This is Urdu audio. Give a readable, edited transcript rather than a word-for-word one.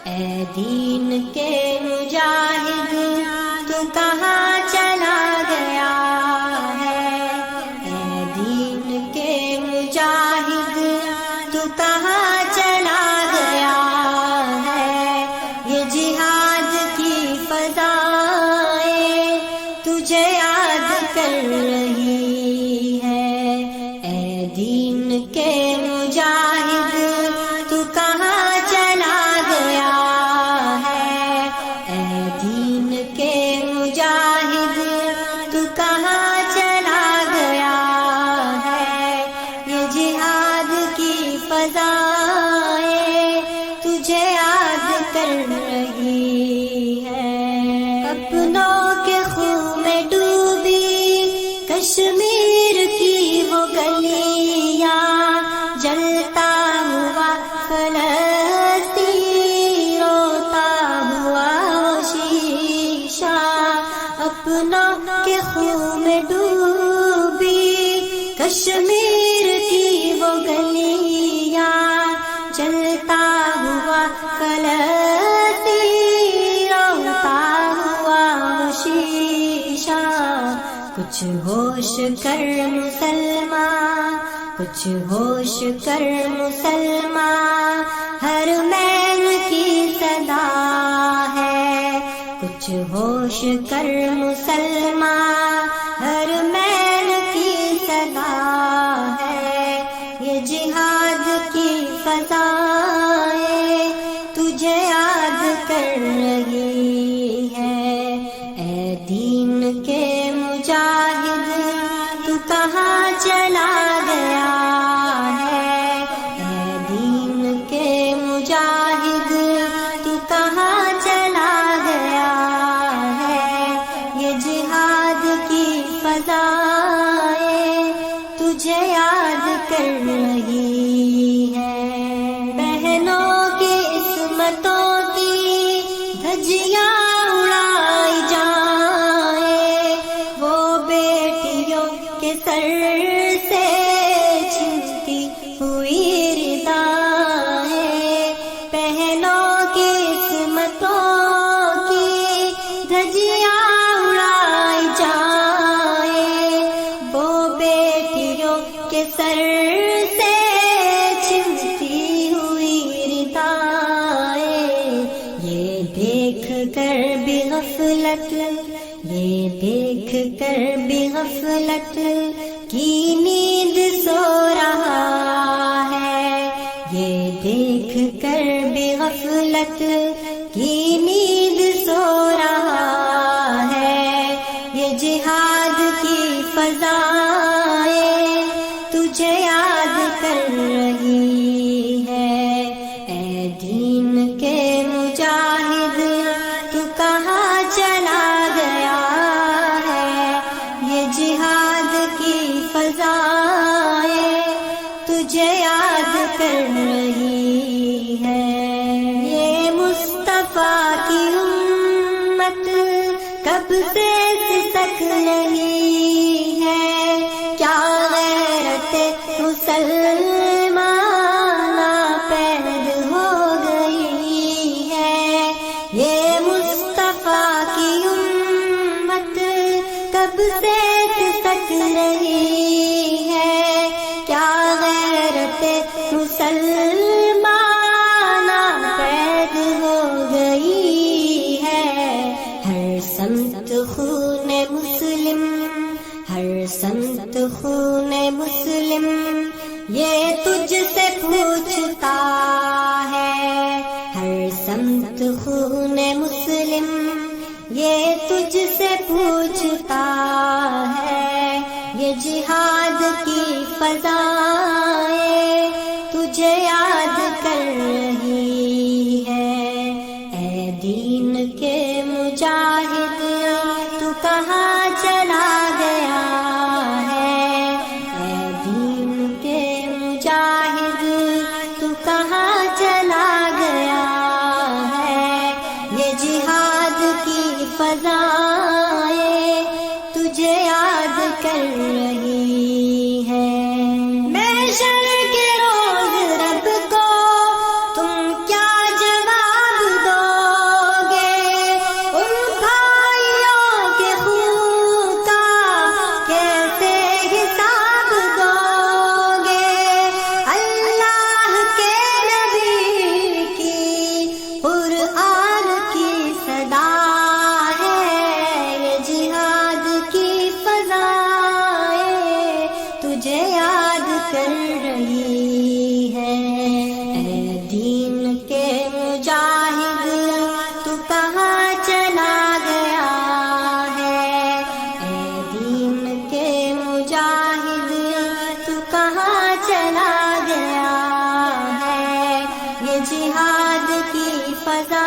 اے دین کے مجاہد تو کہاں چلا گیا ہے؟ اے دین کے مجاہد تو کہاں چلا گیا ہے؟ یہ جہاد کی فضائیں تجھے یاد کر رہی ہے۔ اے دین کے مجاہد تو کہاں چلا گیا ہے؟ اے دین کے مجاہد تو کہاں چلا گیا ہے؟ یہ جہاد کی فضائیں تجھے یاد کر رہی ہے۔ اپنوں کے خون میں ڈوبی کشمیر کی وہ گلیاں، جلتا ہوا فلسطین، روتا ہوا وہ شیشہ۔ اپنوں کے خون میں ڈوبی کشمیر کی وہ گلیاں، جلتا ہوا فلسطین، روتا ہوا وہ شیشہ۔ کچھ ہوش کر مسلمان، کچھ ہوش کر مسلمان، ہر مین کی صدا ہے۔ کچھ ہوش کر مسلمان، ہر مین کی صدا ہے۔ یہ جہاد کی فضائیں تجھے یاد کر رہی ہے۔ اے دین کے مجاہد تو کہاں چلا گیا ہے؟ اے دین کے مجاہد تو کہاں چلا گیا ہے؟ یہ جہاد کی فضائیں تجھے یاد کر رہی ہے۔ بہنوں کی عصمتوں کی دھجیاں اڑائی جائیں، وہ بیٹیوں کے سر سے چھنتی ہوئی ردائیں۔ بہنوں کی عصمتوں کی دھجیاں اڑائی جائیں، وہ بیٹیوں کے سر سے چھنتی ہوئی ردائیں۔ یہ دیکھ کر بھی غفلت، یہ دیکھ کر بھی غفلت کی نیند سو رہا ہے۔ یہ دیکھ کر بھی غفلت کی نیند سو رہا ہے۔ یہ جہاد کی فضائیں تجھے یاد کر رہی ہے۔ اے دین کے مجاہد تو کہاں چلا گیا ہے؟ یہ جہاد کی فضائیں تجھے یاد کر رہی ہے۔ یہ مصطفیٰ کی امت کب سے سسک رہی ہے؟ کیا غیرت مسلمان پید ہو گئی ہے؟ یہ مصطفیٰ کی امت کب سے سسک رہی ہے؟ کیا غیرت مسلمان پید ہو گئی ہے؟ ہر سمت خون مسلم، ہر سمت خون مسلم، یہ تجھ سے پوچھتا ہے۔ ہر سمت خون مسلم، یہ تجھ سے پوچھتا ہے۔ یہ جہاد کی فضائیں تجھے یاد کر رہی ہے۔ اے دین کے مجاہد تو کہاں چلا گیا ہے؟ اے دین کے مجاہد تو کہاں چلا گیا ہے؟ یہ جہاد کی فضائیں تجھے یاد کر رہی ہے۔ محشر کے روز رب کو تم کیا جواب خزاں